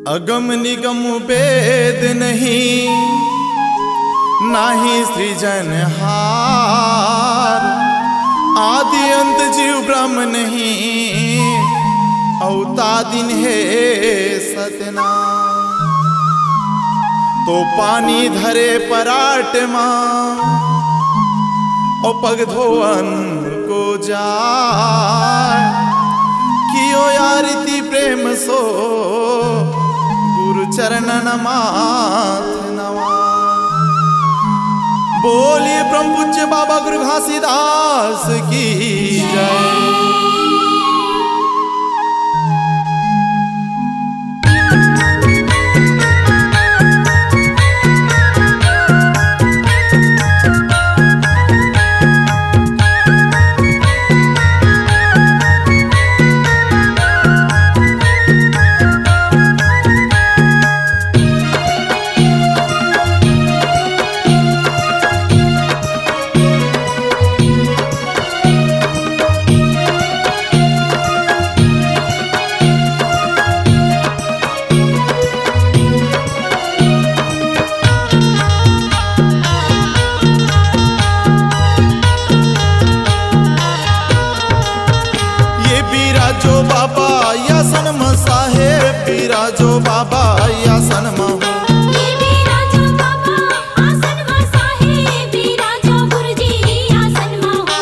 अगम निगम वेद नहीं, नाही सृजनहार। आदि अंत जीव ब्रह्म नहीं, अवता दिन है सतनाम। तो पानी धरे पराट मां, और पग धोवन को जाए। कियो यारिति प्रेम सो, गुरु चरणन माथ नवा। बोलिए ब्रह्म पूज्य बाबा गुरु घासीदास की जय। बिराजो बाबा या सनमा साहेब, बिराजो बाबा या सनमा हो। ये बिराजो बाबा आसनमा साहेब, बिराजो गुरुजी आसनमा हो।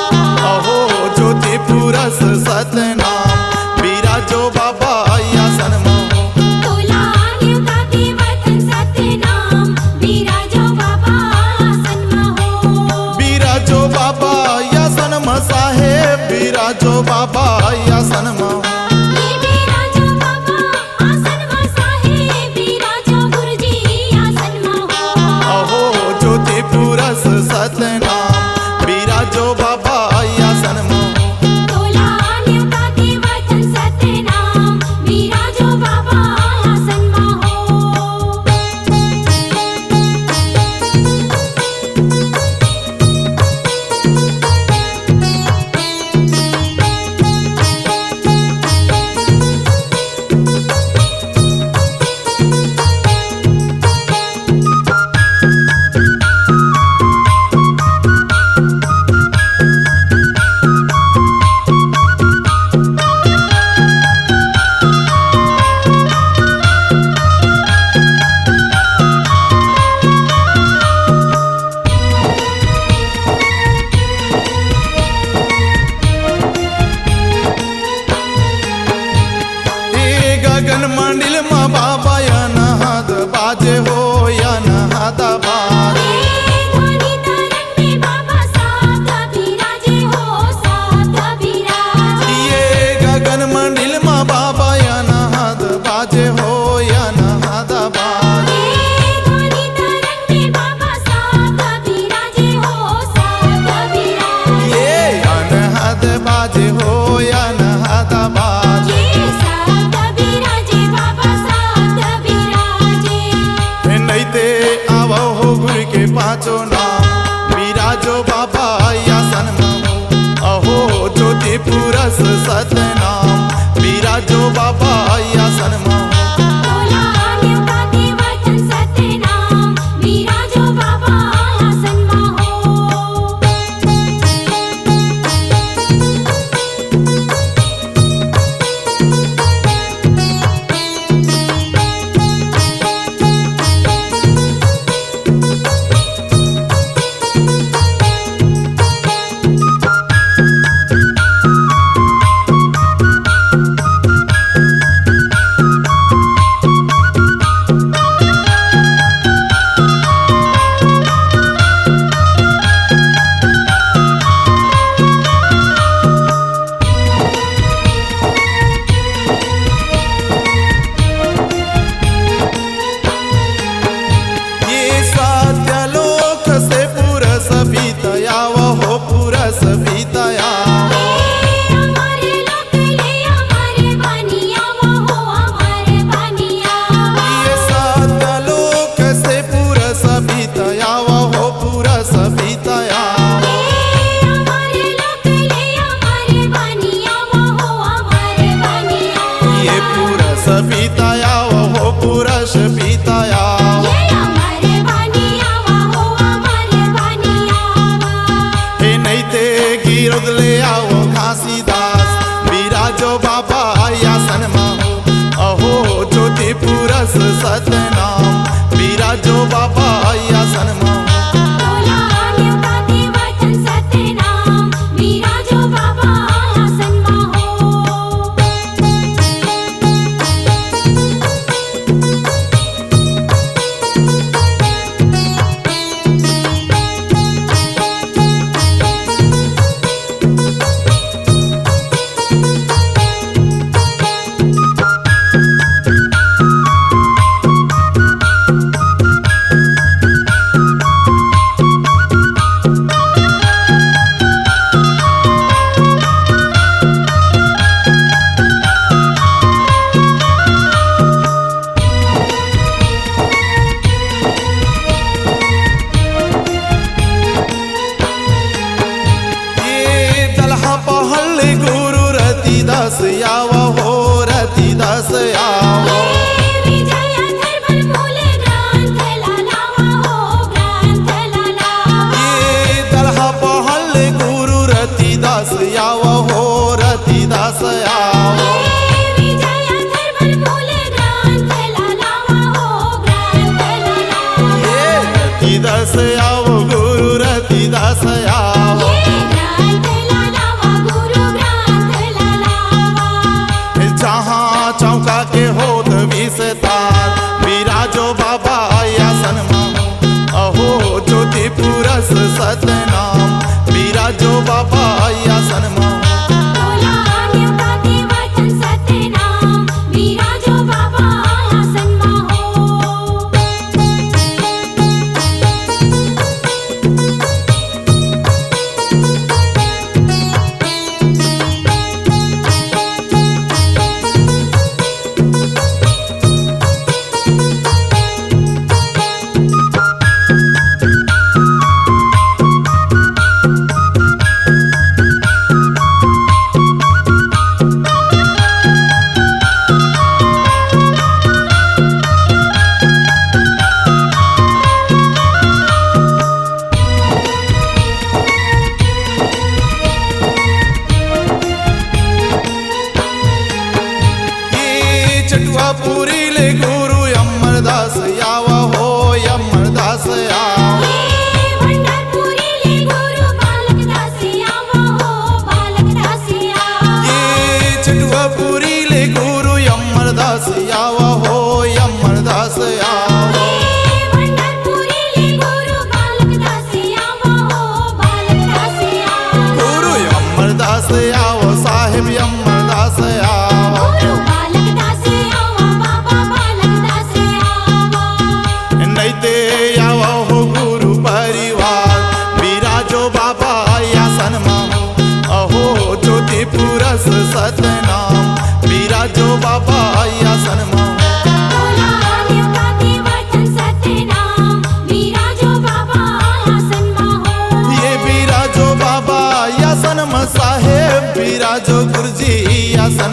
अहो ज्योति पुरस सतनाम, बिराजो बाबा या सनमा हो। तोला युगादि वतन सतनाम, बिराजो बाबा आसनमा हो। बिराजो बाबा या सनमा साहेब, बिराजो बाबा या सनमा हो। ये बिराजो बाबा आसनमा साहेब, बिराजो गुरुजी आसनमा हो। अहो ज्योति पुरस सतनाम, बिराजो बाबा या सनमा हो। तोला युगादि वतन सतनाम, बिराजो बाबा आसनमा हो। गगन मंडिल मा बाबा या नहाद बाजे हो, या नहादा बाजे। ध्वनि तरंग में बाबा साथ बिराजे हो, साथ बिराजे। ये गगन मंडिल मा बाबा या नहाद बाजे हो, या नहादा बाजे। ध्वनि तरंग में बाबा साथ बिराजे हो, साथ बिराजे। ये या नहाद बाजे हो, या नहादा बाजे। ये साथ बिराजे बाबा साथ बिराजे। नहीं ते आवो हो गुरु के पांचों नाम, बिराजो बाबा या सनमा हो। अहो ज्योति पुरस सतनाम, बिराजो बाबा या सनमा हो। तोला युगादि वतन सतनाम, बिराजो बाबा आसनमा हो। रतिदास यावा हो रतिदास यावा विजया धर्मल मूले ग्रंथ लालावा हो ग्रंथ लालावा ये दलहा पहल गुरु रतिदास यावा हो रतिदास यावा विजया धर्मल मूले ग्रंथ लालावा हो ग्रंथ लालावा ये रतिदास यावा गुरु रतिदास यावा ग्रंथ लालावा गुरु ग्रंथ लालावा जहाँ चौका के होत विस्तार विराजो बाबा आसन अहो ज्योति पुरस सतनाम विराजो बाबा आसन बोला न्योता के वचन सतनाम विराजो बाबा आसन हो ये चटुआपुरी ले गुरु अमरदास यावा हो अमरदास यावा भंडारपुरी ले गुरु बालक दासियावा हो बालक दासियावा ये चटुआपुरी ले गुरु अमरदास यावा हो अमरदास यावा भंडारपुरी ले गुरु बालक दासियावा हो बालक दासियावा गुरु अमरदास यावा साहिब अमरदास यावा गुरु बालक दासियावा बाबा बालक दासियावा नैते यावा हो गुरु परिवार विराजो बाबा आसन अहो ज्योति पुरस सतनाम विराजो बाबा आसन बोला न्योता के वचन सतनाम विराजो बाबा आसन हो ये विराजो बाबा आसन साहेब विराजो गुरुजी आसन